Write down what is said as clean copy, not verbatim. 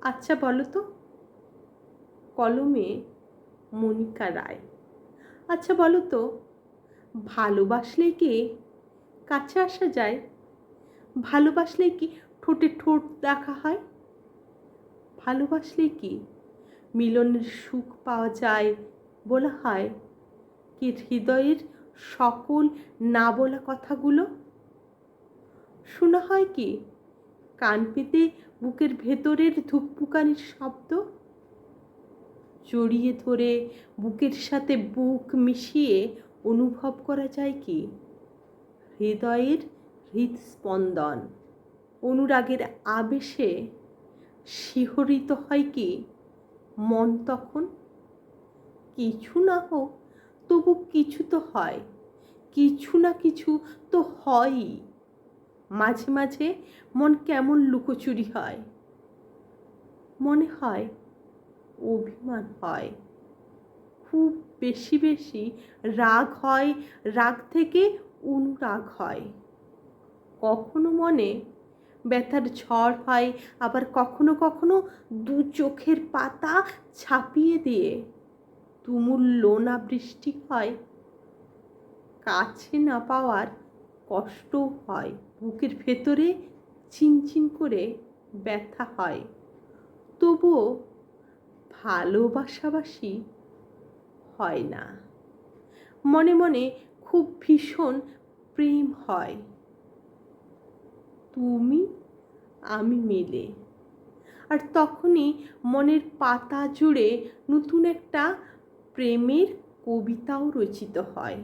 আচ্ছা বলো তো, কলমে মনিকা রায়। আচ্ছা বলো তো, ভালোবাসলে কি কাছে আসা যায়? ভালোবাসলে কি ঠোঁটে ঠোঁট দেখা হয়? ভালোবাসলে কি মিলনের সুখ পাওয়া যায়? বলা হয় কি হৃদয়ের সকল না বলা কথাগুলো? শোনা হয় কি কান পেতে বুকের ভেতরের ধুকপুকানির শব্দ? জড়িয়ে ধরে বুকের সাথে বুক মিশিয়ে অনুভব করা যায় কি হৃদয়ের হৃদস্পন্দন? অনুরাগের আবেশে শিহরিত হয় কি মন তখন? কিছু না হোক তবু কিছু তো হয়, কিছু না কিছু তো হয়ই। মাঝে মাঝে মন কেমন লুকোচুরি হয়, মনে হয় অভিমান হয়, খুব বেশি বেশি রাগ হয়, রাগ থেকে অনুরাগ হয়। কখনো মনে ব্যথার ঝড় হয়, আবার কখনো কখনো দু চোখের পাতা ছাপিয়ে দিয়ে তুমুল লোনা বৃষ্টি হয়। কাছে না পাওয়ার কষ্টও হয়, বুকের ভেতরে চিনচিন করে ব্যথা হয়। তবুও ভালোবাসাবাসি হয় না, মনে মনে খুব ভীষণ প্রেম হয়। তুমি আমি মিলে, আর তখনই মনের পাতা জুড়ে নতুন একটা প্রেমের কবিতাও রচিত হয়।